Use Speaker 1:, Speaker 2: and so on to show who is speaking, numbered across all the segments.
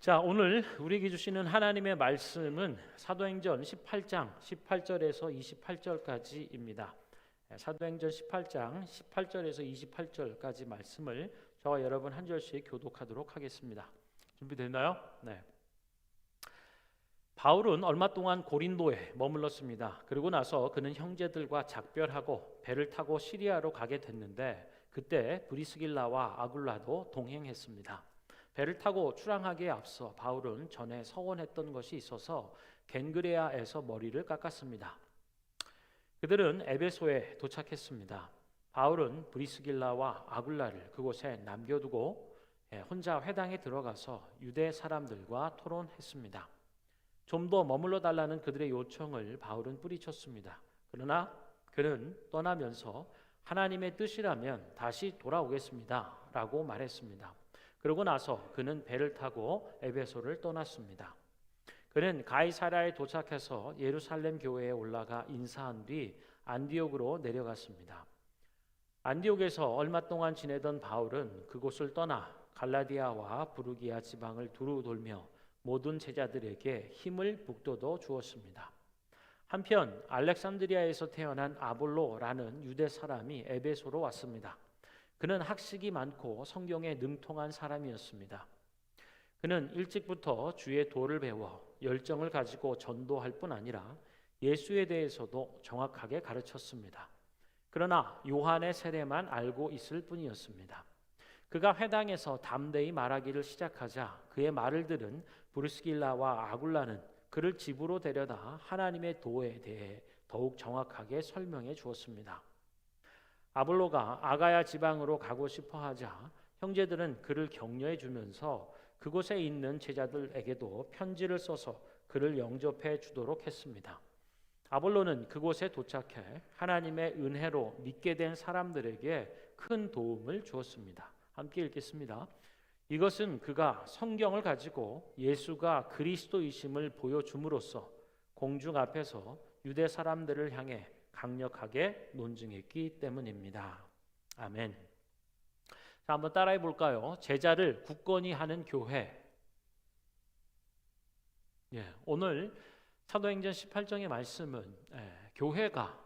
Speaker 1: 자, 오늘 우리에게 주시는 하나님의 말씀은 사도행전 18장 18절에서 28절까지입니다. 사도행전 18장 18절에서 28절까지 말씀을 저와 여러분 한 절씩 교독하도록 하겠습니다. 준비됐나요? 네. 바울은 얼마 동안 고린도에 머물렀습니다. 그러고 나서 그는 형제들과 작별하고 배를 타고 시리아로 가게 됐는데 그때 브리스길라와 아굴라도 동행했습니다. 배를 타고 출항하기에 앞서 바울은 전에 서원했던 것이 있어서 겐그레아에서 머리를 깎았습니다. 그들은 에베소에 도착했습니다. 바울은 브리스길라와 아굴라를 그곳에 남겨두고 혼자 회당에 들어가서 유대 사람들과 토론했습니다. 좀 더 머물러 달라는 그들의 요청을 바울은 뿌리쳤습니다. 그러나 그는 떠나면서 하나님의 뜻이라면 다시 돌아오겠습니다 라고 말했습니다. 그러고 나서 그는 배를 타고 에베소를 떠났습니다. 그는 가이사랴에 도착해서 예루살렘 교회에 올라가 인사한 뒤 안디옥으로 내려갔습니다. 안디옥에서 얼마 동안 지내던 바울은 그곳을 떠나 갈라디아와 부르기아 지방을 두루 돌며 모든 제자들에게 힘을 북돋워 주었습니다. 한편 알렉산드리아에서 태어난 아볼로라는 유대 사람이 에베소로 왔습니다. 그는 학식이 많고 성경에 능통한 사람이었습니다. 그는 일찍부터 주의 도를 배워 열정을 가지고 전도할 뿐 아니라 예수에 대해서도 정확하게 가르쳤습니다. 그러나 요한의 세례만 알고 있을 뿐이었습니다. 그가 회당에서 담대히 말하기를 시작하자 그의 말을 들은 브리스길라와 아굴라는 그를 집으로 데려다 하나님의 도에 대해 더욱 정확하게 설명해 주었습니다. 아볼로가 아가야 지방으로 가고 싶어 하자 형제들은 그를 격려해 주면서 그곳에 있는 제자들에게도 편지를 써서 그를 영접해 주도록 했습니다. 아볼로는 그곳에 도착해 하나님의 은혜로 믿게 된 사람들에게 큰 도움을 주었습니다. 함께 읽겠습니다. 이것은 그가 성경을 가지고 예수가 그리스도이심을 보여줌으로써 공중 앞에서 유대 사람들을 향해 강력하게 논증했기 때문입니다. 아멘. 자, 한번 따라해 볼까요? 제자를 굳건히 하는 교회. 오늘 사도행전 18장의 말씀은 교회가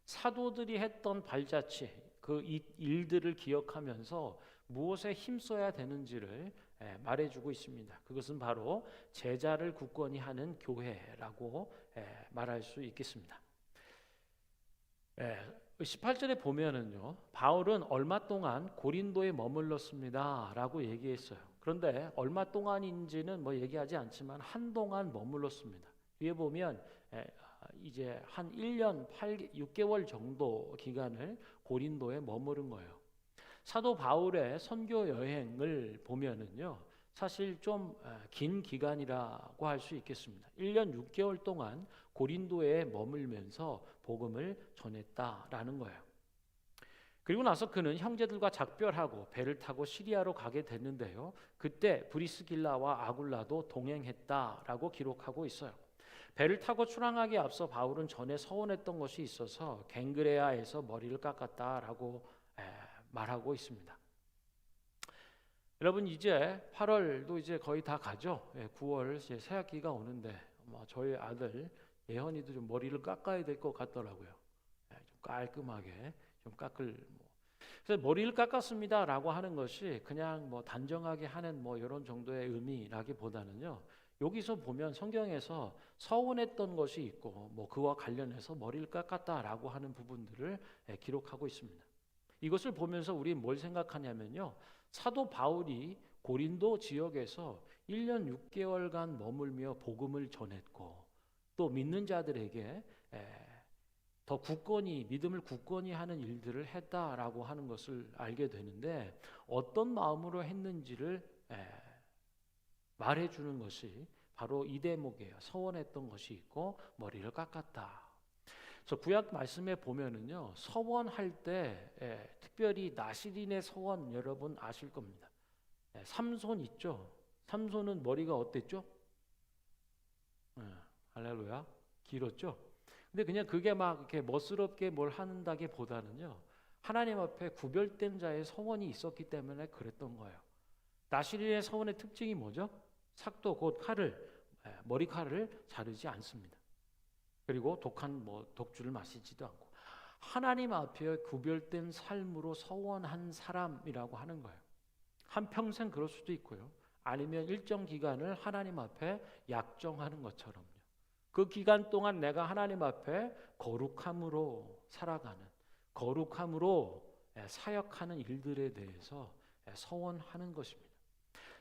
Speaker 1: 사도들이 했던 발자취, 그 일들을 기억하면서 무엇에 힘써야 되는지를 말해주고 있습니다. 그것은 바로 제자를 굳건히 하는 교회라고 말할 수 있겠습니다. 18절에 보면은요, 바울은 얼마 동안 고린도에 머물렀습니다 라고 얘기했어요. 그런데 얼마 동안인지는 얘기하지 않지만 한동안 머물렀습니다. 뒤에 보면 이제 한 1년 6개월 정도 기간을 고린도에 머무른 거예요. 사도 바울의 선교 여행을 보면은요, 사실 좀 긴 기간이라고 할 수 있겠습니다. 1년 6개월 동안 고린도에 머물면서 복음을 전했다라는 거예요. 그리고 나서 그는 형제들과 작별하고 배를 타고 시리아로 가게 됐는데요. 그때 브리스길라와 아굴라도 동행했다라고 기록하고 있어요. 배를 타고 출항하기에 앞서 바울은 전에 서원했던 것이 있어서 겐그레아에서 머리를 깎았다라고 말하고 있습니다. 여러분, 이제 8월도 이제 거의 다 가죠. 9월 이제 새학기가 오는데 저희 아들 예헌이도 좀 머리를 깎아야 될 것 같더라고요. 좀 깔끔하게 좀 깎을. 그래서 머리를 깎았습니다라고 하는 것이 그냥 단정하게 하는 이런 정도의 의미라기보다는요. 여기서 보면 성경에서 서운했던 것이 있고 그와 관련해서 머리를 깎았다라고 하는 부분들을 기록하고 있습니다. 이것을 보면서 우리 뭘 생각하냐면요. 사도 바울이 고린도 지역에서 1년 6개월간 머물며 복음을 전했고 또 믿는 자들에게 더 굳건히 믿음을 굳건히 하는 일들을 했다라고 하는 것을 알게 되는데 어떤 마음으로 했는지를 말해주는 것이 바로 이 대목이에요. 서원했던 것이 있고 머리를 깎았다. 그래서 구약 말씀에 보면은요, 서원할 때 특별히 나시린의 서원 여러분 아실 겁니다. 삼손 있죠. 삼손은 머리가 어땠죠? 할렐루야, 길었죠. 근데 그냥 그게 막 이렇게 멋스럽게 뭘 한다기보다는요, 하나님 앞에 구별된 자의 서원이 있었기 때문에 그랬던 거예요. 나시린의 서원의 특징이 뭐죠? 삭도 곧 머리칼을 자르지 않습니다. 그리고 독한 독주를 마시지도 않고 하나님 앞에 구별된 삶으로 서원한 사람이라고 하는 거예요. 한평생 그럴 수도 있고요. 아니면 일정 기간을 하나님 앞에 약정하는 것처럼요. 그 기간 동안 내가 하나님 앞에 거룩함으로 살아가는, 거룩함으로 사역하는 일들에 대해서 서원하는 것입니다.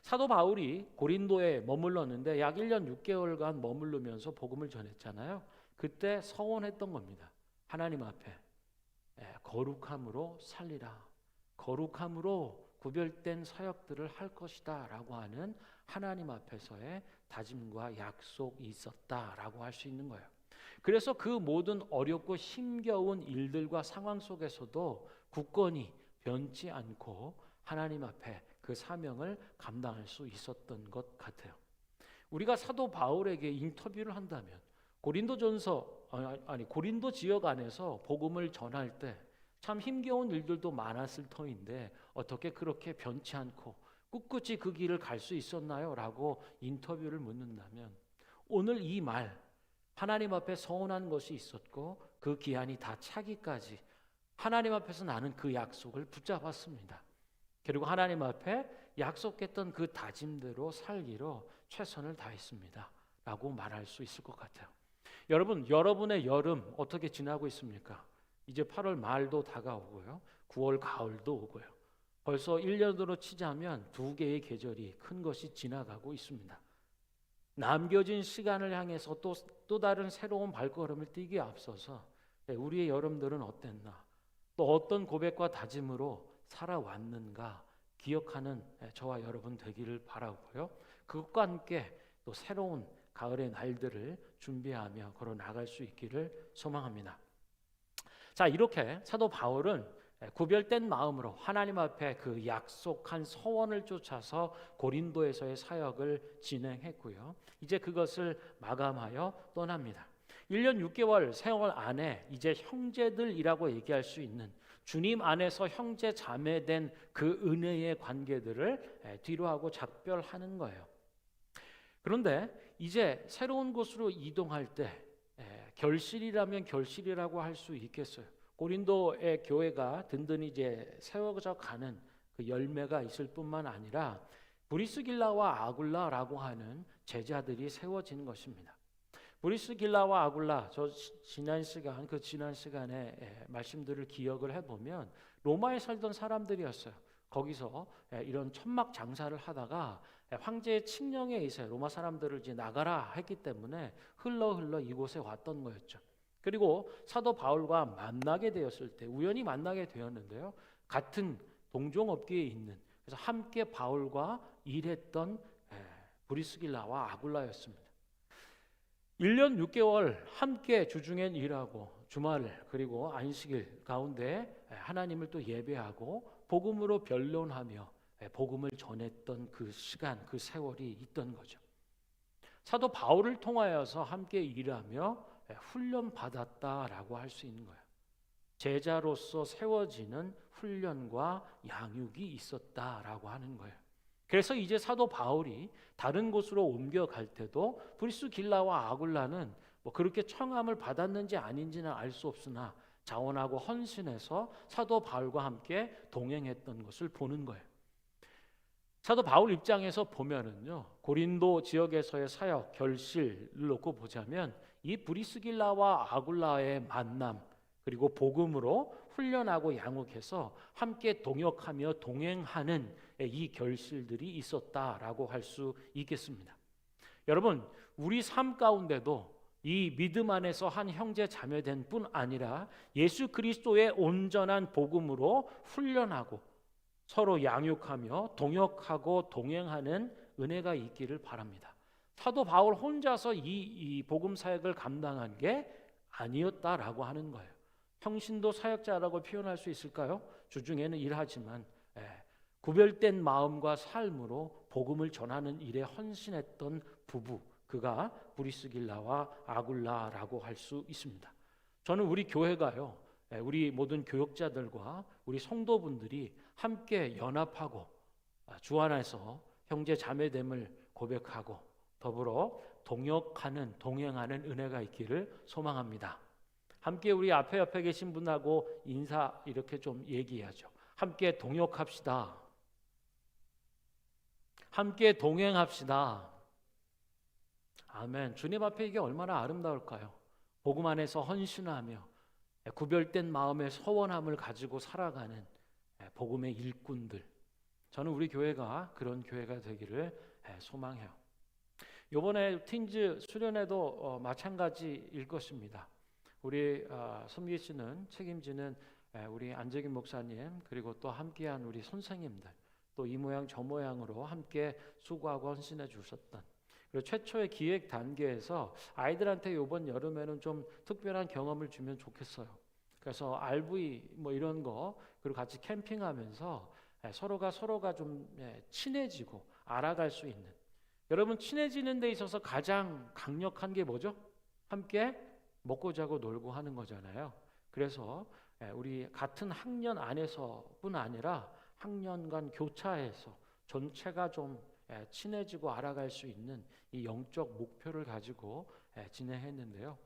Speaker 1: 사도 바울이 고린도에 머물렀는데 약 1년 6개월간 머무르면서 복음을 전했잖아요. 그때 서원했던 겁니다. 하나님 앞에 거룩함으로 살리라. 거룩함으로 구별된 사역들을 할 것이다 라고 하는 하나님 앞에서의 다짐과 약속이 있었다라고 할 수 있는 거예요. 그래서 그 모든 어렵고 힘겨운 일들과 상황 속에서도 굳건히 변치 않고 하나님 앞에 그 사명을 감당할 수 있었던 것 같아요. 우리가 사도 바울에게 인터뷰를 한다면 고린도 지역 안에서 복음을 전할 때 참 힘겨운 일들도 많았을 터인데 어떻게 그렇게 변치 않고 꿋꿋이 그 길을 갈 수 있었나요? 라고 인터뷰를 묻는다면 오늘 이 말, 하나님 앞에 서원한 것이 있었고 그 기한이 다 차기까지 하나님 앞에서 나는 그 약속을 붙잡았습니다. 그리고 하나님 앞에 약속했던 그 다짐대로 살기로 최선을 다했습니다 라고 말할 수 있을 것 같아요. 여러분의 여름 어떻게 지나고 있습니까? 이제 8월 말도 다가오고요. 9월 가을도 오고요. 벌써 1년으로 치자면 2개의 계절이 큰 것이 지나가고 있습니다. 남겨진 시간을 향해서 또 다른 새로운 발걸음을 뛰기에 앞서서 우리의 여름들은 어땠나? 또 어떤 고백과 다짐으로 살아왔는가? 기억하는 저와 여러분 되기를 바라고요. 그것과 함께 또 새로운 가을의 날들을 준비하며 걸어 나갈 수 있기를 소망합니다. 자, 이렇게 사도 바울은 구별된 마음으로 하나님 앞에 그 약속한 서원을 쫓아서 고린도에서의 사역을 진행했고요. 이제 그것을 마감하여 떠납니다. 1년 6개월 세월 안에 이제 형제들이라고 얘기할 수 있는 주님 안에서 형제 자매된 그 은혜의 관계들을 뒤로하고 작별하는 거예요. 그런데 이제 새로운 곳으로 이동할 때 결실이라면 결실이라고 할 수 있겠어요. 고린도의 교회가 든든히 이제 세워져 가는 그 열매가 있을 뿐만 아니라 브리스길라와 아굴라라고 하는 제자들이 세워진 것입니다. 브리스길라와 아굴라, 지난 시간에 말씀들을 기억을 해보면 로마에 살던 사람들이었어요. 거기서 이런 천막 장사를 하다가 황제의 칙령에 의해 로마 사람들을 이제 나가라 했기 때문에 흘러 이곳에 왔던 거였죠. 그리고 사도 바울과 만나게 되었을 때 우연히 만나게 되었는데요. 같은 동종업계에 있는, 그래서 함께 바울과 일했던 브리스길라와 아굴라였습니다. 1년 6개월 함께 주중엔 일하고 주말 그리고 안식일 가운데 하나님을 또 예배하고 복음으로 변론하며 복음을 전했던 그 시간, 그 세월이 있던 거죠. 사도 바울을 통하여서 함께 일하며 훈련 받았다라고 할 수 있는 거예요. 제자로서 세워지는 훈련과 양육이 있었다라고 하는 거예요. 그래서 이제 사도 바울이 다른 곳으로 옮겨갈 때도 브리스길라와 아굴라는 그렇게 청함을 받았는지 아닌지는 알 수 없으나 자원하고 헌신해서 사도 바울과 함께 동행했던 것을 보는 거예요. 사도 바울 입장에서 보면은요, 고린도 지역에서의 사역 결실을 놓고 보자면 이 브리스길라와 아굴라의 만남 그리고 복음으로 훈련하고 양육해서 함께 동역하며 동행하는 이 결실들이 있었다라고 할 수 있겠습니다. 여러분, 우리 삶 가운데도 이 믿음 안에서 한 형제 자매된 뿐 아니라 예수 그리스도의 온전한 복음으로 훈련하고 서로 양육하며 동역하고 동행하는 은혜가 있기를 바랍니다. 사도 바울 혼자서 이 복음 사역을 감당한 게 아니었다라고 하는 거예요. 평신도 사역자라고 표현할 수 있을까요? 주중에는 일하지만 구별된 마음과 삶으로 복음을 전하는 일에 헌신했던 부부, 그가 브리스길라와 아굴라라고 할 수 있습니다. 저는 우리 교회가요, 우리 모든 교역자들과 우리 성도분들이 함께 연합하고 주 안에서 형제 자매됨을 고백하고 더불어 동행하는 은혜가 있기를 소망합니다. 함께 우리 옆에 계신 분하고 인사 이렇게 좀 얘기해야죠. 함께 동역합시다. 함께 동행합시다. 아멘. 주님 앞에 이게 얼마나 아름다울까요? 복음 안에서 헌신하며 구별된 마음의 서원함을 가지고 살아가는 복음의 일꾼들. 저는 우리 교회가 그런 교회가 되기를 소망해요. 이번에 틴즈 수련회도 마찬가지일 것입니다. 우리 섬기시는 책임지는 우리 안재균 목사님 그리고 또 함께한 우리 선생님들 또 이 모양 저 모양으로 함께 수고하고 헌신해 주셨던 그리고 최초의 기획 단계에서 아이들한테 이번 여름에는 좀 특별한 경험을 주면 좋겠어요. 그래서 RV 뭐 이런 거 그리고 같이 캠핑하면서 서로가 좀 친해지고 알아갈 수 있는 여러분 친해지는 데 있어서 가장 강력한 게 뭐죠? 함께 먹고 자고 놀고 하는 거잖아요. 그래서 우리 같은 학년 안에서뿐 아니라 학년 간 교차해서 전체가 좀 친해지고 알아갈 수 있는 이 영적 목표를 가지고 진행했는데요.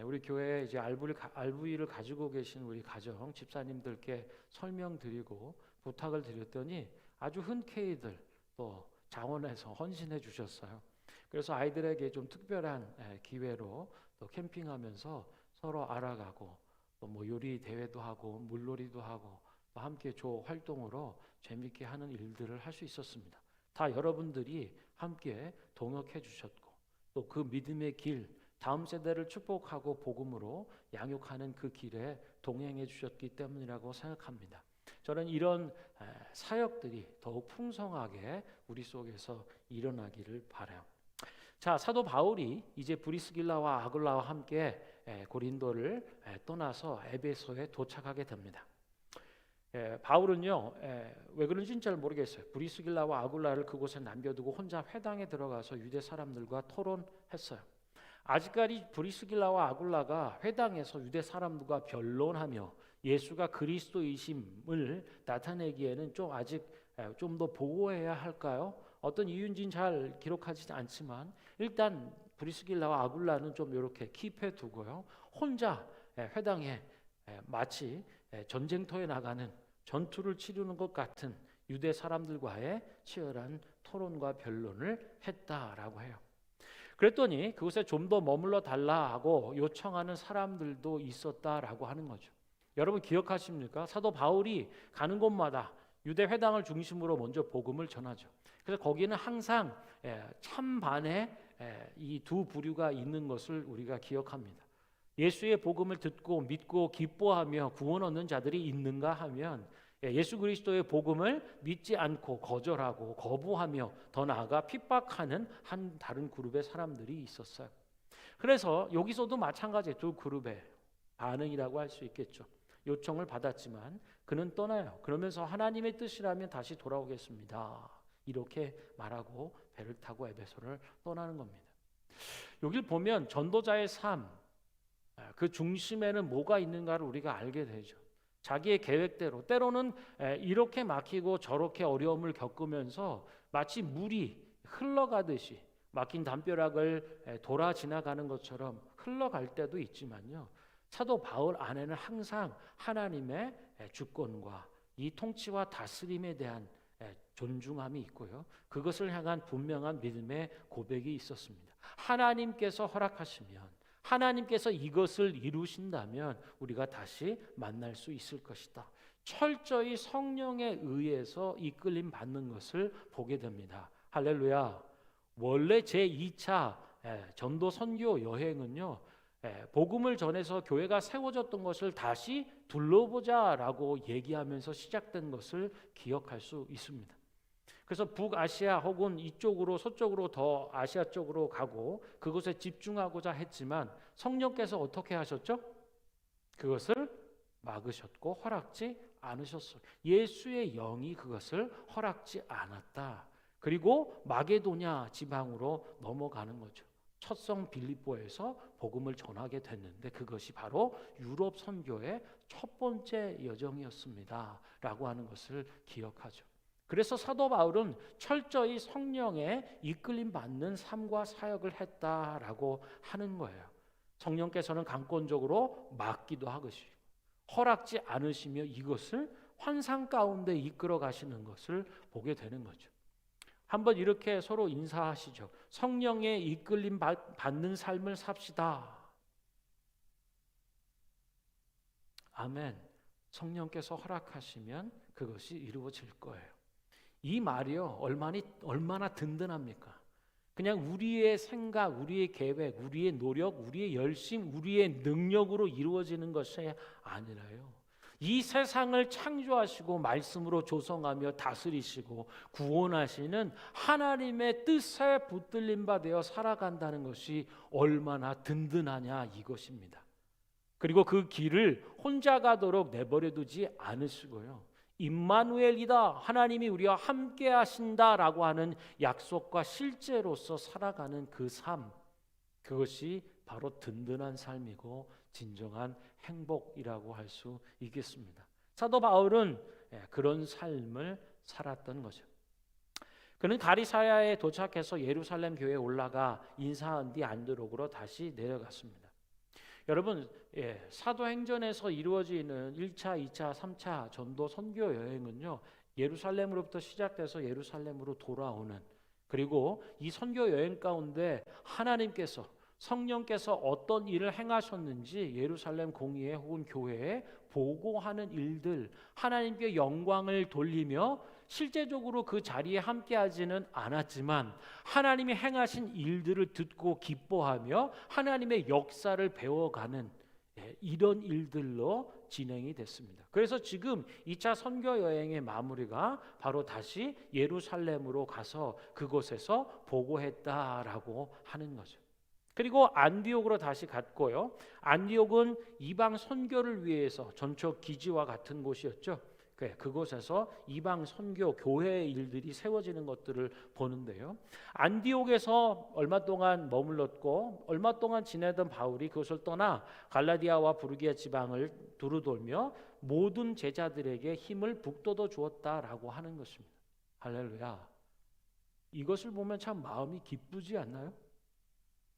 Speaker 1: 우리 교회에 이제 RV를 가지고 계신 우리 가정 집사님들께 설명드리고 부탁을 드렸더니 아주 흔쾌히들 또 자원해서 헌신해 주셨어요. 그래서 아이들에게 좀 특별한 기회로 또 캠핑하면서 서로 알아가고 또 뭐 요리 대회도 하고 물놀이도 하고 또 함께 조 활동으로 재밌게 하는 일들을 할 수 있었습니다. 다 여러분들이 함께 동역해 주셨고 또 그 믿음의 길 다음 세대를 축복하고 복음으로 양육하는 그 길에 동행해 주셨기 때문이라고 생각합니다. 저는 이런 사역들이 더욱 풍성하게 우리 속에서 일어나기를 바라요. 자, 사도 바울이 이제 브리스길라와 아굴라와 함께 고린도를 떠나서 에베소에 도착하게 됩니다. 바울은요 왜 그런지는 잘 모르겠어요. 브리스길라와 아굴라를 그곳에 남겨두고 혼자 회당에 들어가서 유대 사람들과 토론했어요. 아직까지 브리스길라와 아굴라가 회당에서 유대 사람들과 변론하며 예수가 그리스도이심을 나타내기에는 좀 아직 좀 더 보고해야 할까요? 어떤 이유인지는 잘 기록하지 않지만 일단 브리스길라와 아굴라는 좀 이렇게 킵해 두고요. 혼자 회당에 마치 전쟁터에 나가는 전투를 치르는 것 같은 유대 사람들과의 치열한 토론과 변론을 했다라고 해요. 그랬더니 그곳에 좀 더 머물러 달라 하고 요청하는 사람들도 있었다라고 하는 거죠. 여러분 기억하십니까? 사도 바울이 가는 곳마다 유대 회당을 중심으로 먼저 복음을 전하죠. 그래서 거기는 항상 찬반의 이 두 부류가 있는 것을 우리가 기억합니다. 예수의 복음을 듣고 믿고 기뻐하며 구원 얻는 자들이 있는가 하면 예수 그리스도의 복음을 믿지 않고 거절하고 거부하며 더 나아가 핍박하는 한 다른 그룹의 사람들이 있었어요. 그래서 여기서도 마찬가지 두 그룹의 반응이라고 할 수 있겠죠. 요청을 받았지만 그는 떠나요. 그러면서 하나님의 뜻이라면 다시 돌아오겠습니다. 이렇게 말하고 배를 타고 에베소를 떠나는 겁니다. 여기를 보면 전도자의 삶, 그 중심에는 뭐가 있는가를 우리가 알게 되죠. 자기의 계획대로 때로는 이렇게 막히고 저렇게 어려움을 겪으면서 마치 물이 흘러가듯이 막힌 담벼락을 돌아 지나가는 것처럼 흘러갈 때도 있지만요. 사도 바울 안에는 항상 하나님의 주권과 이 통치와 다스림에 대한 존중함이 있고요. 그것을 향한 분명한 믿음의 고백이 있었습니다. 하나님께서 허락하시면 하나님께서 이것을 이루신다면 우리가 다시 만날 수 있을 것이다. 철저히 성령에 의해서 이끌림 받는 것을 보게 됩니다. 할렐루야. 원래 제2차 전도 선교 여행은요. 복음을 전해서 교회가 세워졌던 것을 다시 둘러보자라고 얘기하면서 시작된 것을 기억할 수 있습니다. 그래서 북아시아 혹은 이쪽으로 서쪽으로 더 아시아 쪽으로 가고 그것에 집중하고자 했지만 성령께서 어떻게 하셨죠? 그것을 막으셨고 허락지 않으셨어요. 예수의 영이 그것을 허락지 않았다. 그리고 마게도냐 지방으로 넘어가는 거죠. 첫성 빌립보에서 복음을 전하게 됐는데 그것이 바로 유럽 선교의 첫 번째 여정이었습니다. 라고 하는 것을 기억하죠. 그래서 사도 바울은 철저히 성령에 이끌림 받는 삶과 사역을 했다라고 하는 거예요. 성령께서는 강권적으로 막기도 하듯이 허락지 않으시며 이것을 환상 가운데 이끌어 가시는 것을 보게 되는 거죠. 한번 이렇게 서로 인사하시죠. 성령의 이끌림 받는 삶을 삽시다. 아멘. 성령께서 허락하시면 그것이 이루어질 거예요. 이 말이요, 얼마나 든든합니까? 그냥 우리의 생각, 우리의 계획, 우리의 노력, 우리의 열심, 우리의 능력으로 이루어지는 것이 아니라요. 이 세상을 창조하시고 말씀으로 조성하며 다스리시고 구원하시는 하나님의 뜻에 붙들림 바 되어 살아간다는 것이 얼마나 든든하냐 이것입니다. 그리고 그 길을 혼자 가도록 내버려 두지 않으시고요. 임마누엘이다, 하나님이 우리와 함께 하신다라고 하는 약속과 실제로서 살아가는 그 삶, 그것이 바로 든든한 삶이고 진정한 행복이라고 할 수 있겠습니다. 사도 바울은 그런 삶을 살았던 거죠. 그는 가리사야에 도착해서 예루살렘 교회에 올라가 인사한 뒤 안드로그로 다시 내려갔습니다. 여러분, 사도행전에서 이루어지는 1차, 2차, 3차 전도 선교 여행은요, 예루살렘으로부터 시작돼서 예루살렘으로 돌아오는, 그리고 이 선교 여행 가운데 하나님께서, 성령께서 어떤 일을 행하셨는지 예루살렘 공의회 혹은 교회에 보고하는 일들, 하나님께 영광을 돌리며 실제적으로 그 자리에 함께하지는 않았지만 하나님이 행하신 일들을 듣고 기뻐하며 하나님의 역사를 배워가는 이런 일들로 진행이 됐습니다. 그래서 지금 2차 선교 여행의 마무리가 바로 다시 예루살렘으로 가서 그곳에서 보고했다라고 하는 거죠. 그리고 안디옥으로 다시 갔고요. 안디옥은 이방 선교를 위해서 전초 기지와 같은 곳이었죠. 그곳에서 이방 선교 교회의 일들이 세워지는 것들을 보는데요. 안디옥에서 얼마 동안 머물렀고 얼마 동안 지내던 바울이 그것을 떠나 갈라디아와 부르기아 지방을 두루 돌며 모든 제자들에게 힘을 북돋워 주었다라고 하는 것입니다. 할렐루야. 이것을 보면 참 마음이 기쁘지 않나요?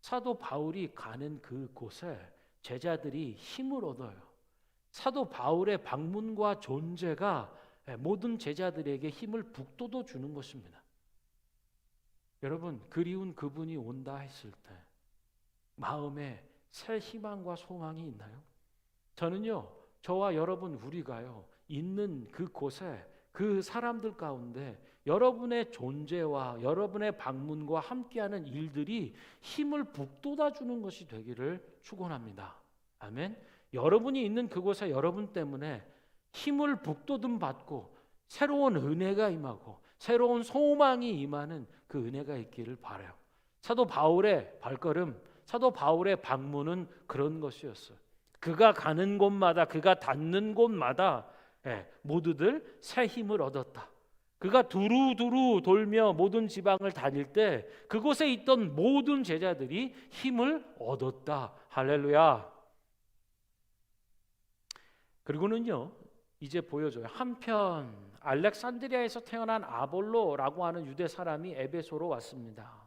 Speaker 1: 사도 바울이 가는 그곳에 제자들이 힘을 얻어요. 사도 바울의 방문과 존재가 모든 제자들에게 힘을 북돋워 주는 것입니다. 여러분, 그리운 그분이 온다 했을 때 마음에 새 희망과 소망이 있나요? 저는요, 저와 여러분 우리가요 있는 그곳에 그 사람들 가운데 여러분의 존재와 여러분의 방문과 함께하는 일들이 힘을 북돋아 주는 것이 되기를 축원합니다. 아멘. 여러분이 있는 그곳에 여러분 때문에 힘을 북돋움 받고 새로운 은혜가 임하고 새로운 소망이 임하는 그 은혜가 있기를 바라요. 사도 바울의 발걸음, 사도 바울의 방문은 그런 것이었어요. 그가 가는 곳마다, 그가 닿는 곳마다 모두들 새 힘을 얻었다. 그가 두루두루 돌며 모든 지방을 다닐 때 그곳에 있던 모든 제자들이 힘을 얻었다. 할렐루야. 그리고는요, 이제 보여줘요. 한편 알렉산드리아에서 태어난 아볼로라고 하는 유대 사람이 에베소로 왔습니다.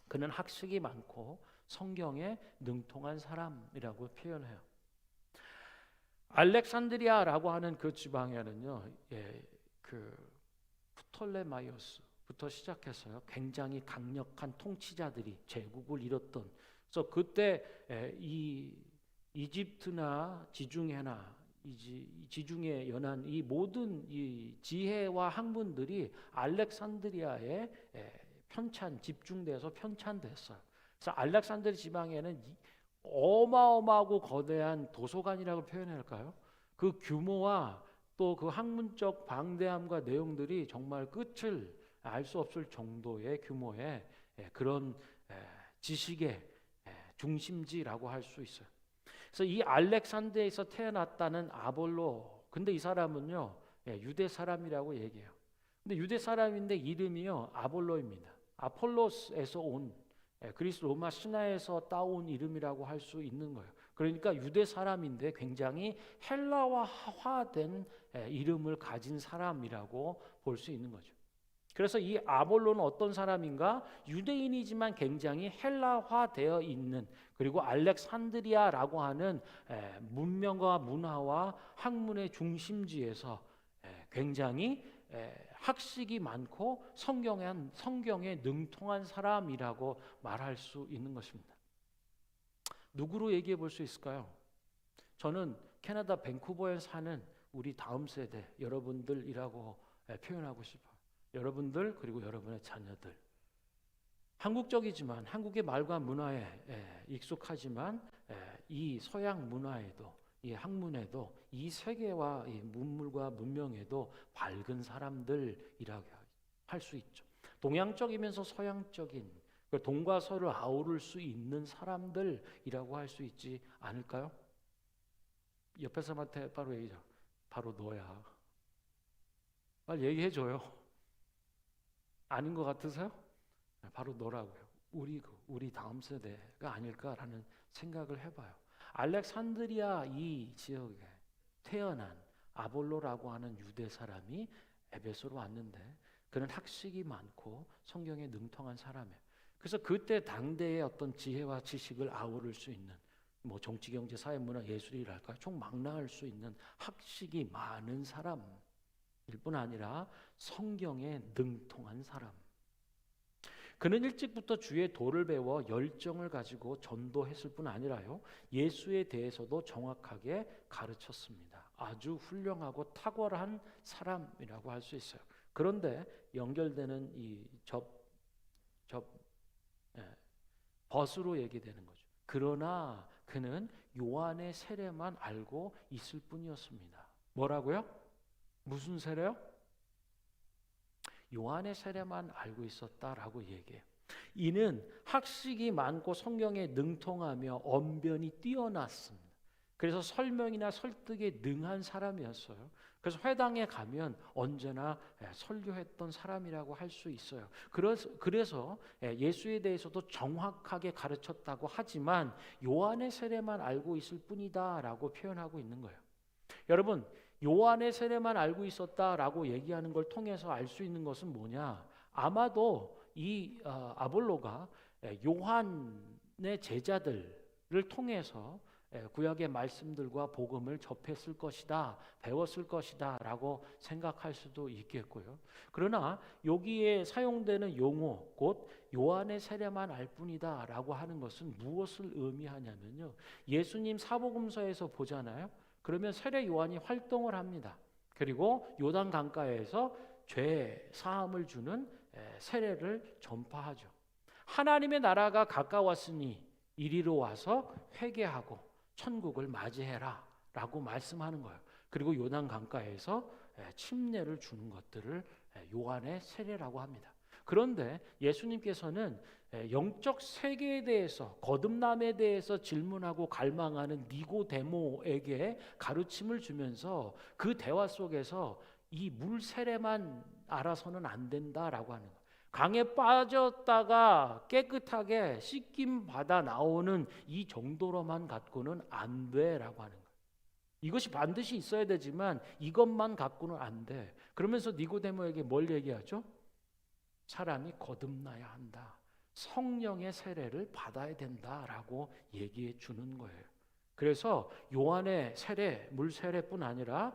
Speaker 1: 그는 학식이 많고 성경에 능통한 사람이라고 표현해요. 알렉산드리아라고 하는 그 지방에는요, 그 프톨레마이오스부터 시작해서요, 굉장히 강력한 통치자들이 제국을 이뤘던. 그래서 그때 이 이집트나 지중해나 지중해 연안 이 모든 이 지혜와 학문들이 알렉산드리아에 집중돼서 편찬됐어요. 그래서 알렉산드리아 지방에는 어마어마하고 거대한 도서관이라고 표현할까요? 그 규모와 또 그 학문적 방대함과 내용들이 정말 끝을 알 수 없을 정도의 규모의 그런 지식의 중심지라고 할 수 있어요. 그래서 이 알렉산드리아에서 태어났다는 아볼로, 근데 이 사람은요 유대 사람이라고 얘기해요. 근데 유대 사람인데 이름이요 아볼로입니다. 아폴로스에서 온 그리스 로마 신화에서 따온 이름이라고 할 수 있는 거예요. 그러니까 유대 사람인데 굉장히 헬라화된 이름을 가진 사람이라고 볼 수 있는 거죠. 그래서 이 아볼로는 어떤 사람인가? 유대인이지만 굉장히 헬라화되어 있는, 그리고 알렉산드리아라고 하는 문명과 문화와 학문의 중심지에서 굉장히 학식이 많고 성경에 능통한 사람이라고 말할 수 있는 것입니다. 누구로 얘기해 볼 수 있을까요? 저는 캐나다 밴쿠버에 사는 우리 다음 세대 여러분들이라고 표현하고 싶어요. 여러분들, 그리고 여러분의 자녀들. 한국적이지만 한국의 말과 문화에 익숙하지만 이 서양 문화에도, 이 학문에도, 이 세계와 이 문물과 문명에도 밝은 사람들이라고 할 수 있죠. 동양적이면서 서양적인, 동과 서를 아우를 수 있는 사람들이라고 할 수 있지 않을까요? 옆에 사람한테 바로 얘기하죠. 바로 너야. 빨리 얘기해줘요. 아닌 것 같으세요? 바로 너라고요. 우리 다음 세대가 아닐까라는 생각을 해봐요. 알렉산드리아 이 지역에 태어난 아볼로라고 하는 유대 사람이 에베소로 왔는데, 그는 학식이 많고 성경에 능통한 사람이에요. 그래서 그때 당대의 어떤 지혜와 지식을 아우를 수 있는, 뭐 정치, 경제, 사회, 문화, 예술이랄까 총망라할 수 있는 학식이 많은 사람일 뿐 아니라 성경에 능통한 사람. 그는 일찍부터 주의 도를 배워 열정을 가지고 전도했을 뿐 아니라요, 예수에 대해서도 정확하게 가르쳤습니다. 아주 훌륭하고 탁월한 사람이라고 할 수 있어요. 그런데 연결되는 이 벗으로 얘기되는 거죠. 그러나 그는 요한의 세례만 알고 있을 뿐이었습니다. 뭐라고요? 무슨 세례요? 요한의 세례만 알고 있었다라고 얘기해요. 이는 학식이 많고 성경에 능통하며 언변이 뛰어났습니다. 그래서 설명이나 설득에 능한 사람이었어요. 그래서 회당에 가면 언제나 설교했던 사람이라고 할 수 있어요. 그래서 예수에 대해서도 정확하게 가르쳤다고 하지만 요한의 세례만 알고 있을 뿐이다라고 표현하고 있는 거예요. 여러분, 요한의 세례만 알고 있었다라고 얘기하는 걸 통해서 알 수 있는 것은 뭐냐? 아마도 이 아볼로가 요한의 제자들을 통해서 구약의 말씀들과 복음을 접했을 것이다, 배웠을 것이다 라고 생각할 수도 있겠고요. 그러나 여기에 사용되는 용어, 곧 요한의 세례만 알 뿐이다 라고 하는 것은 무엇을 의미하냐면요, 예수님 사복음서에서 보잖아요. 그러면 세례 요한이 활동을 합니다. 그리고 요단 강가에서 죄 사함을 주는 세례를 전파하죠. 하나님의 나라가 가까웠으니 이리로 와서 회개하고 천국을 맞이해라 라고 말씀하는 거예요. 그리고 요단 강가에서 침례를 주는 것들을 요한의 세례라고 합니다. 그런데 예수님께서는 영적 세계에 대해서, 거듭남에 대해서 질문하고 갈망하는 니고데모에게 가르침을 주면서 그 대화 속에서 이 물 세례만 알아서는 안 된다라고 하는 거예요. 강에 빠졌다가 깨끗하게 씻김 받아 나오는 이 정도로만 갖고는 안 돼라고 하는 거예요. 이것이 반드시 있어야 되지만 이것만 갖고는 안 돼. 그러면서 니고데모에게 뭘 얘기하죠? 사람이 거듭나야 한다. 성령의 세례를 받아야 된다라고 얘기해 주는 거예요. 그래서 요한의 세례, 물 세례뿐 아니라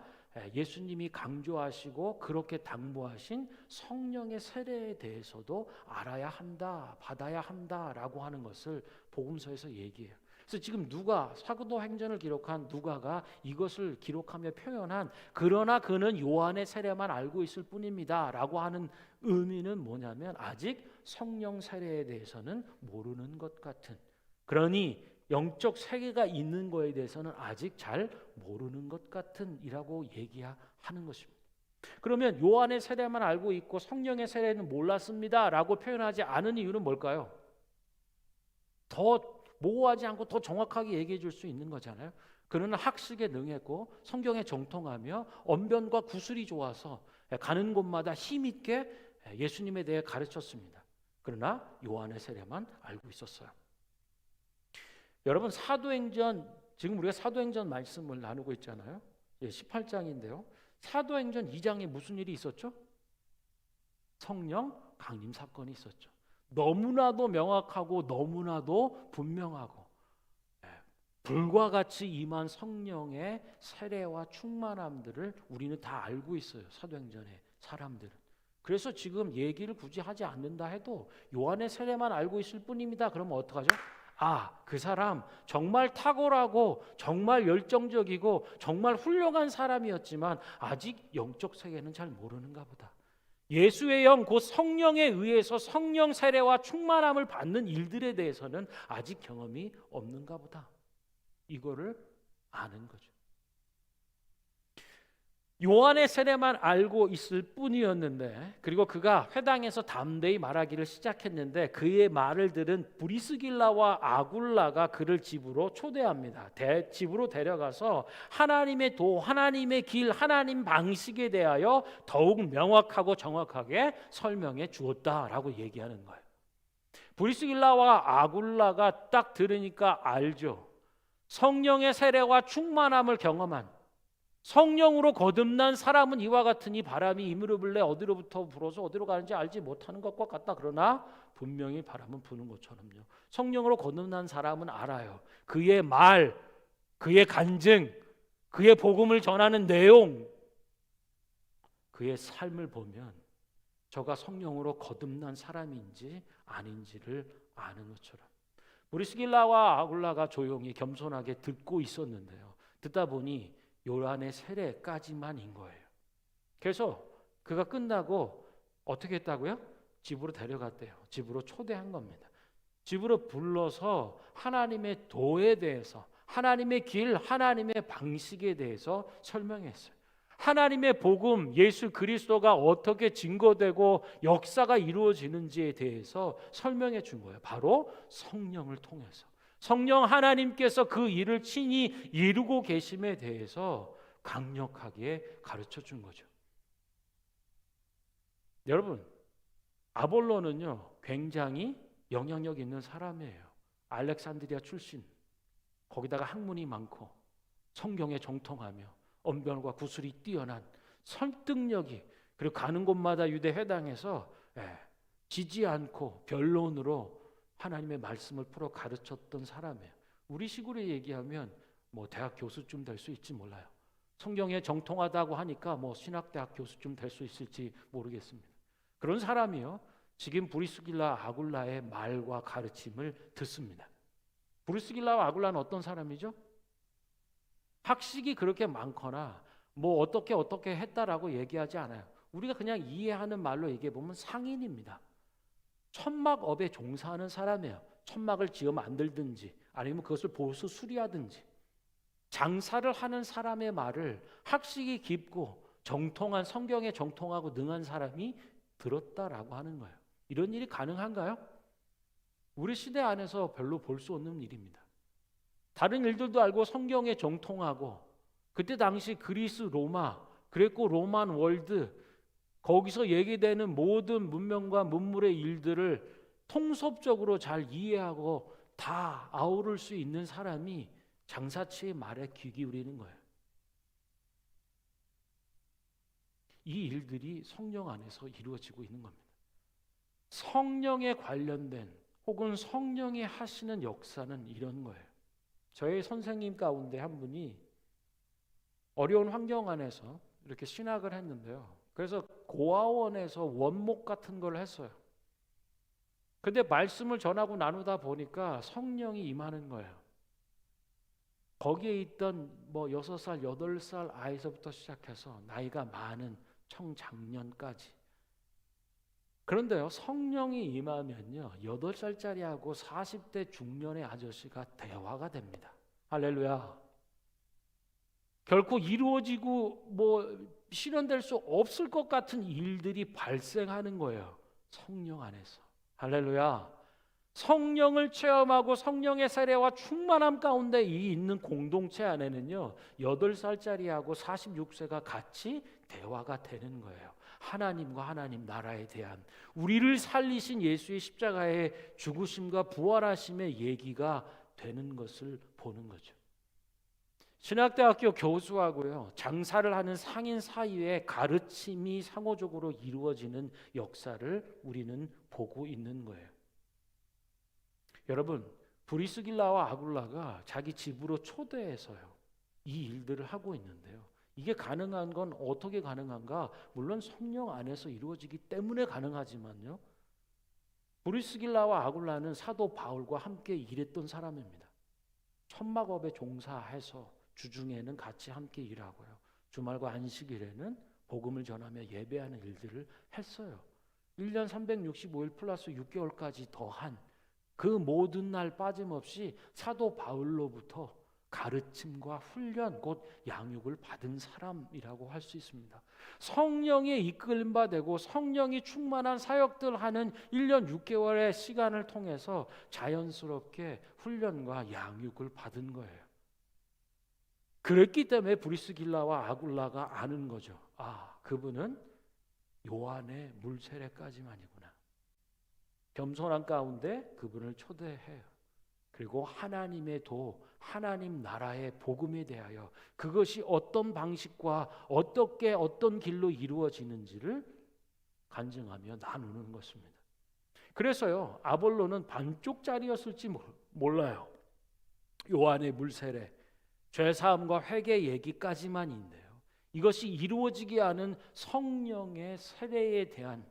Speaker 1: 예수님이 강조하시고 그렇게 당부하신 성령의 세례에 대해서도 알아야 한다, 받아야 한다라고 하는 것을 복음서에서 얘기해요. 그래서 지금 누가, 사도행전을 기록한 누가가 이것을 기록하며 표현한 그러나 그는 요한의 세례만 알고 있을 뿐입니다 라고 하는 의미는 뭐냐면, 아직 성령 세례에 대해서는 모르는 것 같은, 그러니 영적 세계가 있는 거에 대해서는 아직 잘 모르는 것 같은 이라고 얘기하는 것입니다. 그러면 요한의 세례만 알고 있고 성령의 세례는 몰랐습니다 라고 표현하지 않은 이유는 뭘까요? 더 모호하지 않고 더 정확하게 얘기해 줄 수 있는 거잖아요. 그는 학식에 능했고 성경에 정통하며 언변과 구술이 좋아서 가는 곳마다 힘있게 예수님에 대해 가르쳤습니다. 그러나 요한의 세례만 알고 있었어요. 여러분, 사도행전 지금 우리가 사도행전 말씀을 나누고 있잖아요. 18장인데요. 사도행전 2장에 무슨 일이 있었죠? 성령 강림 사건이 있었죠. 너무나도 명확하고 너무나도 분명하고 불과 같이 임한 성령의 세례와 충만함들을 우리는 다 알고 있어요. 사도행전의 사람들은. 그래서 지금 얘기를 굳이 하지 않는다 해도 요한의 세례만 알고 있을 뿐입니다. 그러면 어떡하죠? 그 사람 정말 탁월하고 정말 열정적이고 정말 훌륭한 사람이었지만 아직 영적 세계는 잘 모르는가 보다. 예수의 영 곧 성령에 의해서 성령 세례와 충만함을 받는 일들에 대해서는 아직 경험이 없는가 보다. 이거를 아는 거죠. 요한의 세례만 알고 있을 뿐이었는데, 그리고 그가 회당에서 담대히 말하기를 시작했는데 그의 말을 들은 브리스길라와 아굴라가 그를 집으로 초대합니다. 집으로 데려가서 하나님의 도, 하나님의 길, 하나님 방식에 대하여 더욱 명확하고 정확하게 설명해 주었다라고 얘기하는 거예요. 브리스길라와 아굴라가 딱 들으니까 알죠. 성령의 세례와 충만함을 경험한, 성령으로 거듭난 사람은 이와 같으니 바람이 이리로 불래 어디로부터 불어서 어디로 가는지 알지 못하는 것과 같다. 그러나 분명히 바람은 부는 것처럼요. 성령으로 거듭난 사람은 알아요. 그의 말, 그의 간증, 그의 복음을 전하는 내용, 그의 삶을 보면 저가 성령으로 거듭난 사람인지 아닌지를 아는 것처럼. 브리스길라와 아굴라가 조용히 겸손하게 듣고 있었는데요. 듣다 보니 요한의 세례까지만인 거예요. 그래서 그가 끝나고 어떻게 했다고요? 집으로 데려갔대요. 집으로 초대한 겁니다. 집으로 불러서 하나님의 도에 대해서, 하나님의 길, 하나님의 방식에 대해서 설명했어요. 하나님의 복음, 예수 그리스도가 어떻게 증거되고 역사가 이루어지는지에 대해서 설명해 준 거예요. 바로 성령을 통해서. 성령 하나님께서 그 일을 친히 이루고 계심에 대해서 강력하게 가르쳐 준 거죠. 여러분, 아볼로는요 굉장히 영향력 있는 사람이에요. 알렉산드리아 출신, 거기다가 학문이 많고 성경에 정통하며 언변과 구술이 뛰어난 설득력이, 그리고 가는 곳마다 유대 회당에서 지지 않고 변론으로 하나님의 말씀을 풀어 가르쳤던 사람이에요. 우리 식으로 얘기하면 뭐 대학 교수쯤 될 수 있지 몰라요. 성경에 정통하다고 하니까 뭐 신학대학 교수쯤 될 수 있을지 모르겠습니다. 그런 사람이요 지금 브리스길라 아굴라의 말과 가르침을 듣습니다. 브리스길라와 아굴라는 어떤 사람이죠? 학식이 그렇게 많거나 뭐 어떻게 했다라고 얘기하지 않아요. 우리가 그냥 이해하는 말로 얘기해 보면 상인입니다. 천막업에 종사하는 사람이에요. 천막을 지어 만들든지 아니면 그것을 보수 수리하든지 장사를 하는 사람의 말을 학식이 깊고 정통한, 성경에 정통하고 능한 사람이 들었다라고 하는 거예요. 이런 일이 가능한가요? 우리 시대 안에서 별로 볼 수 없는 일입니다. 다른 일들도 알고 성경에 정통하고, 그때 당시 그리스, 로마, 그레코 로만 월드, 거기서 얘기되는 모든 문명과 문물의 일들을 통섭적으로 잘 이해하고 다 아우를 수 있는 사람이 장사치의 말에 귀 기울이는 거예요. 이 일들이 성령 안에서 이루어지고 있는 겁니다. 성령에 관련된 혹은 성령이 하시는 역사는 이런 거예요. 저의 선생님 가운데 한 분이 어려운 환경 안에서 이렇게 신학을 했는데요. 그래서 고아원에서 원목 같은 걸 했어요. 근데 말씀을 전하고 나누다 보니까 성령이 임하는 거예요. 거기에 있던 뭐 6살, 8살 아이서부터 시작해서 나이가 많은 청장년까지. 그런데요, 성령이 임하면요 8살짜리하고 40대 중년의 아저씨가 대화가 됩니다. 할렐루야. 결코 이루어지고 뭐 실현될 수 없을 것 같은 일들이 발생하는 거예요. 성령 안에서. 할렐루야. 성령을 체험하고 성령의 세례와 충만함 가운데 이 있는 공동체 안에는요 8살짜리하고 46세가 같이 대화가 되는 거예요. 하나님과 하나님 나라에 대한, 우리를 살리신 예수의 십자가의 죽으심과 부활하심의 얘기가 되는 것을 보는 거죠. 신학대학교 교수하고요, 장사를 하는 상인 사이에 가르침이 상호적으로 이루어지는 역사를 우리는 보고 있는 거예요. 여러분, 브리스길라와 아굴라가 자기 집으로 초대해서요, 이 일들을 하고 있는데요. 이게 가능한 건 어떻게 가능한가? 물론 성령 안에서 이루어지기 때문에 가능하지만요, 브리스길라와 아굴라는 사도 바울과 함께 일했던 사람입니다. 천막업에 종사해서 주중에는 같이 함께 일하고요, 주말과 안식일에는 복음을 전하며 예배하는 일들을 했어요. 1년 365일 플러스 6개월까지 더한 그 모든 날 빠짐없이 사도 바울로부터 가르침과 훈련, 곧 양육을 받은 사람이라고 할 수 있습니다. 성령에 이끌림 받고 성령이 충만한 사역들 하는 1년 6개월의 시간을 통해서 자연스럽게 훈련과 양육을 받은 거예요. 그랬기 때문에 브리스길라와 아굴라가 아는 거죠. 아, 그분은 요한의 물세례까지만이구나. 겸손한 가운데 그분을 초대해요. 그리고 하나님의 하나님 나라의 복음에 대하여 그것이 어떤 방식과 어떤 길로 이루어지는지를 간증하며 나누는 것입니다. 그래서요, 아볼로는 반쪽짜리였을지 몰라요. 요한의 물세례, 죄사함과 회개 얘기까지만인데요, 이것이 이루어지게 하는 성령의 세례에 대한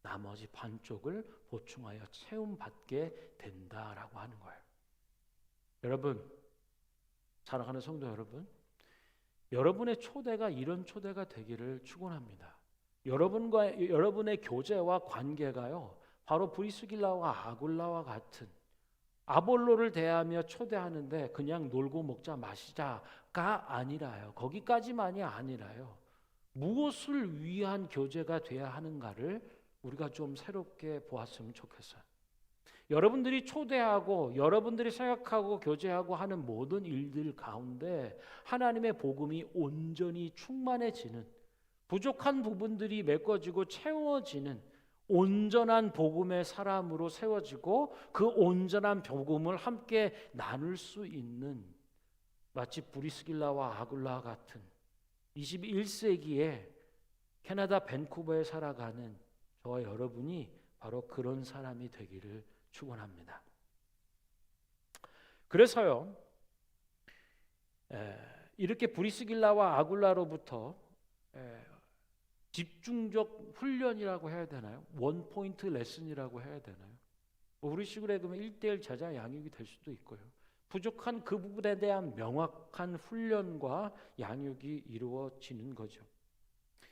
Speaker 1: 나머지 반쪽을 보충하여 체험받게 된다라고 하는 거예요. 여러분, 사랑하는 성도 여러분, 여러분의 초대가 이런 초대가 되기를 축원합니다. 여러분의 교제와 관계가요, 바로 브리스길라와 아굴라와 같은 아볼로를 대하며 초대하는데 그냥 놀고 먹자 마시자가 아니라요, 거기까지만이 아니라요, 무엇을 위한 교제가 돼야 하는가를 우리가 좀 새롭게 보았으면 좋겠어요. 여러분들이 초대하고 여러분들이 생각하고 교제하고 하는 모든 일들 가운데 하나님의 복음이 온전히 충만해지는, 부족한 부분들이 메꿔지고 채워지는 온전한 복음의 사람으로 세워지고 그 온전한 복음을 함께 나눌 수 있는, 마치 브리스길라와 아굴라 같은 21세기에 캐나다 밴쿠버에 살아가는 저와 여러분이 바로 그런 사람이 되기를 축원합니다. 그래서요, 이렇게 브리스길라와 아굴라로부터 집중적 훈련이라고 해야 되나요? 원 포인트 레슨이라고 해야 되나요? 우리식으로 해보면 1:1 제자 양육이 될 수도 있고요, 부족한 그 부분에 대한 명확한 훈련과 양육이 이루어지는 거죠.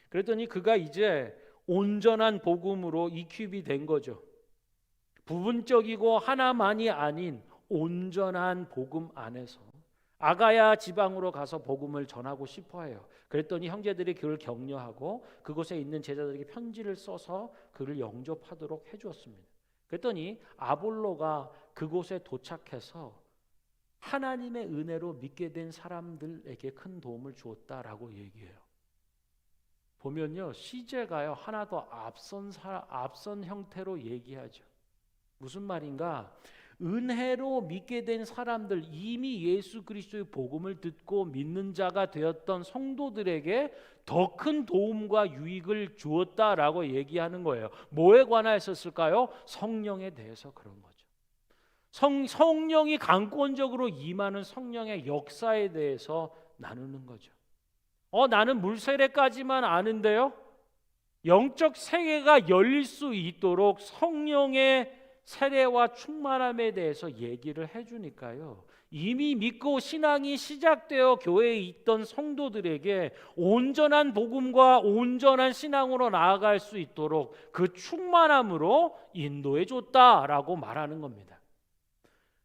Speaker 1: 그랬더니 그가 이제 온전한 복음으로 이큐입이 된 거죠. 부분적이고 하나만이 아닌 온전한 복음 안에서 아가야 지방으로 가서 복음을 전하고 싶어해요. 그랬더니 형제들이 그를 격려하고 그곳에 있는 제자들에게 편지를 써서 그를 영접하도록 해주었습니다. 그랬더니 아볼로가 그곳에 도착해서 하나님의 은혜로 믿게 된 사람들에게 큰 도움을 주었다라고 얘기해요. 보면요, 시제가요 하나 더 앞선 형태로 얘기하죠. 무슨 말인가? 은혜로 믿게 된 사람들, 이미 예수 그리스도의 복음을 듣고 믿는 자가 되었던 성도들에게 더 큰 도움과 유익을 주었다라고 얘기하는 거예요. 뭐에 관하였을까요? 성령에 대해서 그런 거죠. 성령이 강권적으로 임하는 성령의 역사에 대해서 나누는 거죠. 나는 물세례까지만 아는데요, 영적 세계가 열릴 수 있도록 성령의 세례와 충만함에 대해서 얘기를 해주니까요, 이미 믿고 신앙이 시작되어 교회에 있던 성도들에게 온전한 복음과 온전한 신앙으로 나아갈 수 있도록 그 충만함으로 인도해 줬다라고 말하는 겁니다.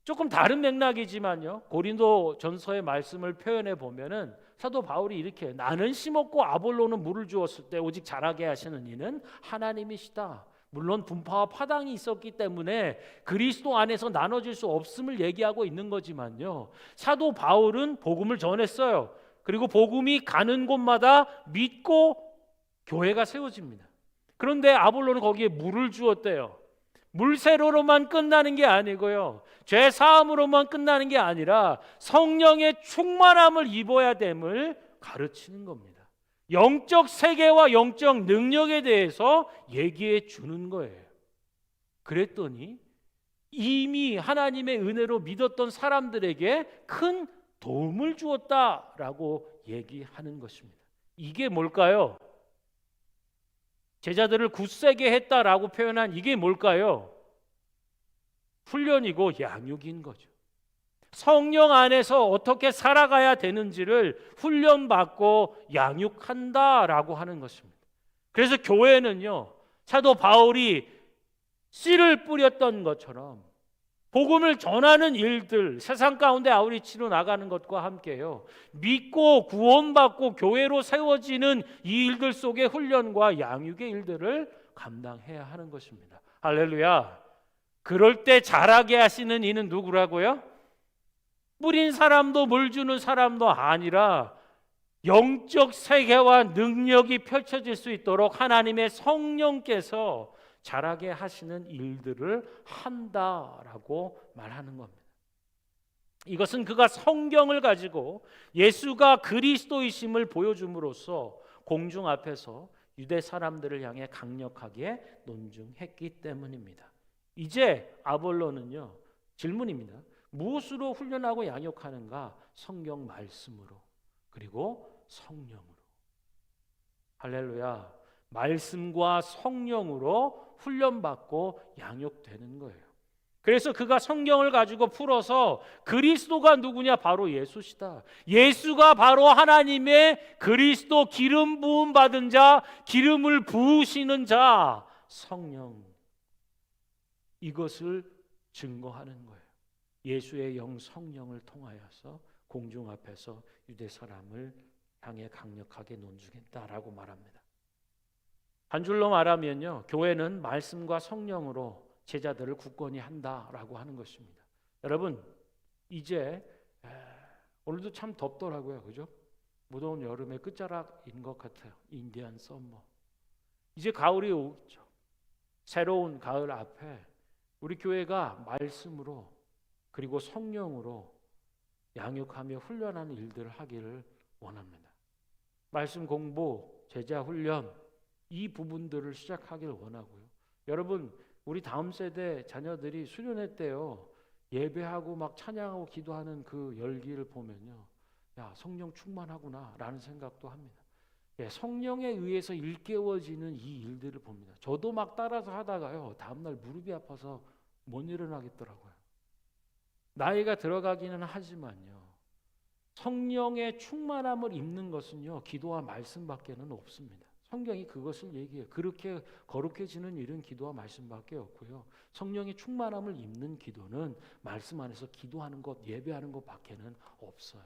Speaker 1: 조금 다른 맥락이지만요, 고린도 전서의 말씀을 표현해 보면은 사도 바울이 이렇게, 나는 심었고 아볼로는 물을 주었을 때 오직 자라게 하시는 이는 하나님이시다. 물론 분파와 파당이 있었기 때문에 그리스도 안에서 나눠질 수 없음을 얘기하고 있는 거지만요, 사도 바울은 복음을 전했어요. 그리고 복음이 가는 곳마다 믿고 교회가 세워집니다. 그런데 아볼로는 거기에 물을 주었대요. 물세로로만 끝나는 게 아니고요, 죄 사함으로만 끝나는 게 아니라 성령의 충만함을 입어야 됨을 가르치는 겁니다. 영적 세계와 영적 능력에 대해서 얘기해 주는 거예요. 그랬더니 이미 하나님의 은혜로 믿었던 사람들에게 큰 도움을 주었다라고 얘기하는 것입니다. 이게 뭘까요? 제자들을 굳세게 했다라고 표현한 이게 뭘까요? 훈련이고 양육인 거죠. 성령 안에서 어떻게 살아가야 되는지를 훈련받고 양육한다라고 하는 것입니다. 그래서 교회는요, 사도 바울이 씨를 뿌렸던 것처럼 복음을 전하는 일들, 세상 가운데 아우리치러 나가는 것과 함께요, 믿고 구원받고 교회로 세워지는 이 일들 속에 훈련과 양육의 일들을 감당해야 하는 것입니다. 할렐루야. 그럴 때 자라게 하시는 이는 누구라고요? 뿌린 사람도 물 주는 사람도 아니라 영적 세계와 능력이 펼쳐질 수 있도록 하나님의 성령께서 자라게 하시는 일들을 한다라고 말하는 겁니다. 이것은 그가 성경을 가지고 예수가 그리스도이심을 보여줌으로써 공중 앞에서 유대 사람들을 향해 강력하게 논증했기 때문입니다. 이제 아볼로는요, 질문입니다. 무엇으로 훈련하고 양육하는가? 성경 말씀으로, 그리고 성령으로. 할렐루야. 말씀과 성령으로 훈련받고 양육되는 거예요. 그래서 그가 성경을 가지고 풀어서 그리스도가 누구냐? 바로 예수시다. 예수가 바로 하나님의 그리스도, 기름 부음 받은 자, 기름을 부으시는 자, 성령. 이것을 증거하는 거예요. 예수의 영 성령을 통하여서 공중 앞에서 유대 사람을 향해 강력하게 논증했다라고 말합니다. 한 줄로 말하면요, 교회는 말씀과 성령으로 제자들을 굳건히 한다라고 하는 것입니다. 여러분, 이제 오늘도 참 덥더라고요, 그죠? 무더운 여름의 끝자락인 것 같아요. 인디안 썸머. 이제 가을이 오죠. 새로운 가을 앞에 우리 교회가 말씀으로 그리고 성령으로 양육하며 훈련하는 일들을 하기를 원합니다. 말씀 공부, 제자 훈련, 이 부분들을 시작하기를 원하고요. 여러분, 우리 다음 세대 자녀들이 수련회 때요, 예배하고 막 찬양하고 기도하는 그 열기를 보면요, 야, 성령 충만하구나 라는 생각도 합니다. 예, 성령에 의해서 일깨워지는 이 일들을 봅니다. 저도 막 따라서 하다가요, 다음날 무릎이 아파서 못 일어나겠더라고요. 나이가 들어가기는 하지만요, 성령의 충만함을 입는 것은요, 기도와 말씀밖에는 없습니다. 성경이 그것을 얘기해요. 그렇게 거룩해지는 일은 기도와 말씀밖에 없고요, 성령의 충만함을 입는 기도는 말씀 안에서 기도하는 것, 예배하는 것밖에는 없어요.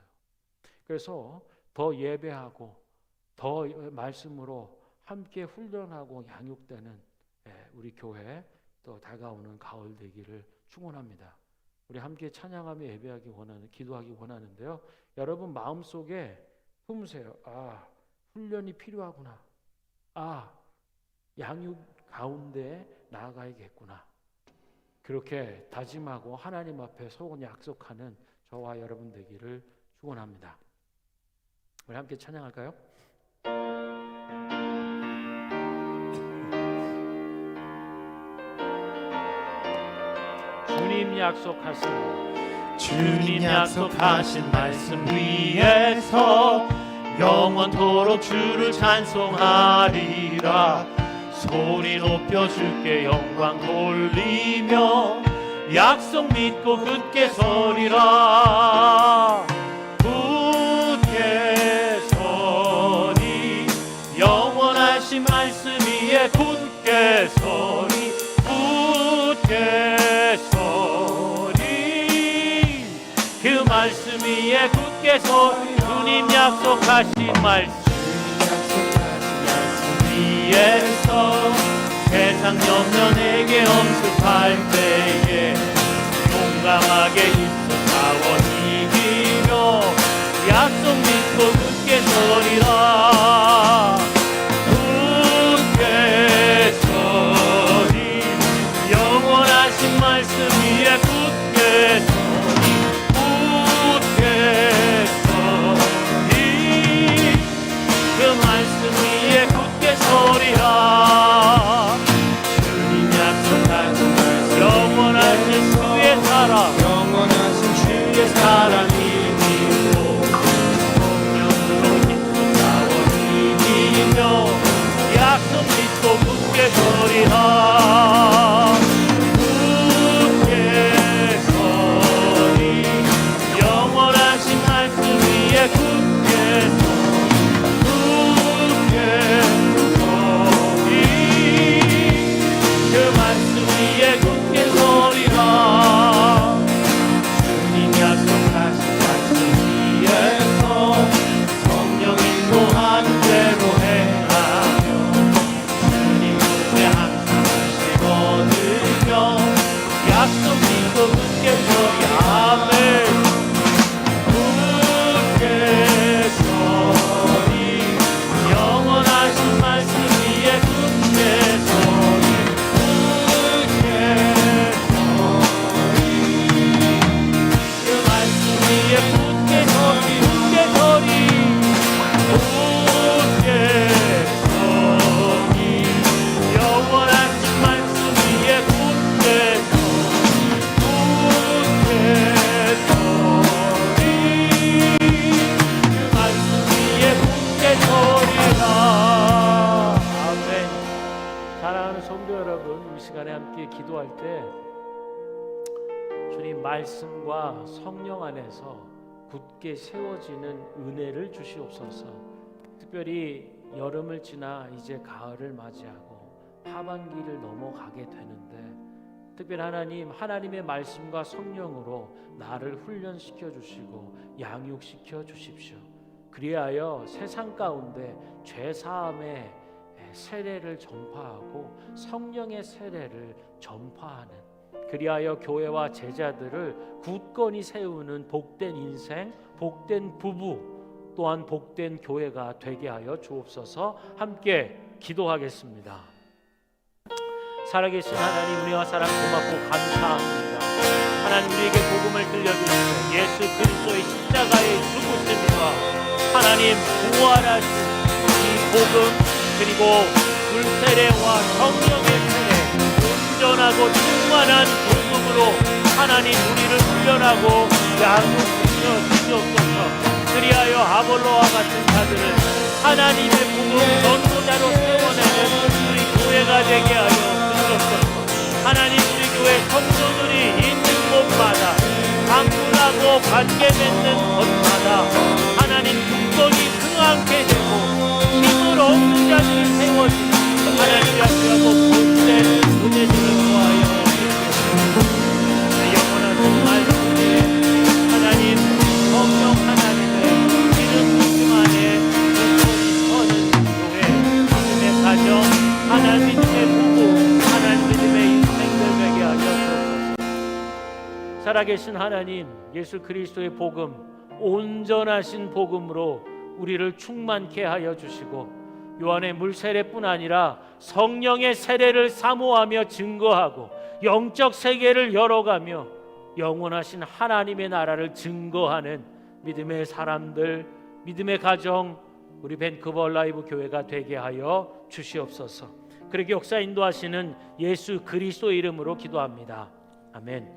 Speaker 1: 그래서 더 예배하고 더 말씀으로 함께 훈련하고 양육되는 우리 교회 또 다가오는 가을 되기를 축원합니다. 우리 함께 찬양하며 예배하기 원하는, 기도하기 원하는데요, 여러분 마음속에 품으세요. 아, 훈련이 필요하구나. 아, 양육 가운데 나아가야겠구나. 그렇게 다짐하고 하나님 앞에 서고 약속하는 저와 여러분 되기를 축원합니다. 우리 함께 찬양할까요? 주님 약속하신 말씀 위에서 영원토록 주를 찬송하리라. 소리 높여 주께 영광 돌리며 약속 믿고 굳게 서리라. 굳게 서리, 영원하신 말씀 위에 굳게 서리, 굳게 서리, 그 말씀 위에 굳게 서리. 주님 약속하신 말씀 위에서 세상 염려내게 엄습할 때에 용감하게 있어 싸워 이기며 약속 믿고 굳게 서리라. 굳게 서리, 영원한
Speaker 2: 영원하신 주의 사랑이
Speaker 1: 약속 믿고 굳게 서리라. 굳게 서리. 영원하신 말씀 위에 굳게 서리. 그 말씀 위에 굳게 서리라. 주님 약속하신 말씀 위에서 성령 인도하는 대로 행하며 주님 뜻에 항상 힘을 얻으며 약속 믿고 굳게 서리. 아멘. 굳게 서리. 영원하신 말씀 위에 굳게 서리. 굳게 서리. 그 말씀 위에 굳게 서리. 굳게 서리. 굳게 서리. 영원하신 말씀 위에 굳게 서리. 굳게 서리. 그 말씀 위에 굳게 서리라. 아멘. 사랑하는 성도 여러분, 이 시간에 함께 기도할 때 주님 말씀과 성령 안에서 굳게 세워지는 은혜를 주시옵소서. 특별히 여름을 지나 이제 가을을 맞이하고 하반기를 넘어가게 되는데 특별히 하나님의 말씀과 성령으로 나를 훈련시켜 주시고 양육시켜 주십시오. 그리하여 세상 가운데 죄 사함의 세례를 전파하고 성령의 세례를 전파하는, 그리하여 교회와 제자들을 굳건히 세우는 복된 인생, 복된 부부, 또한 복된 교회가 되게 하여 주옵소서. 함께 기도하겠습니다. 살아계신 하나님, 은혜와 사랑 고맙고 감사합니다. 하나님, 우리에게 복음을 들려주시고 예수 그리스도의 십자가의 죽으심과 하나님 부활하신 이 복음, 그리고 물세례와 성령의 세례, 온전하고 충만한 복음으로 하나님 우리를 훈련하고 양육시켜 주시옵소서. 그리하여 아볼로와 같은 자들을 하나님의 복음 전도자로 세워내는 우리 교회가 되게 하여 주시옵소서. 하나님, 우리 교회 성도들이 있는 곳마다 강구하고 관계 맺는 곳마다 하나님 굳건히 승하게 되고 힘을 얻는 자들이 세워지는 하나님의 앞에하고 본때 은혜들을 구하여 주시옵소서. 영원한 말씀에 하나님 성령 하나님의 믿음 부심 안에 굳건히 서는 교회, 믿음의 가정, 하나님 믿음의 부부, 하나님 믿음의 인생들 되게 하여 주옵소서. 살아계신 하나님, 예수 그리스도의 복음, 온전하신 복음으로 우리를 충만케 하여 주시고 요한의 물세례뿐 아니라 성령의 세례를 사모하며 증거하고 영적 세계를 열어가며 영원하신 하나님의 나라를 증거하는 믿음의 사람들, 믿음의 가정, 우리 밴쿠버 라이브 교회가 되게 하여 주시옵소서. 그렇게 역사 인도하시는 예수 그리스도 이름으로 기도합니다. 아멘.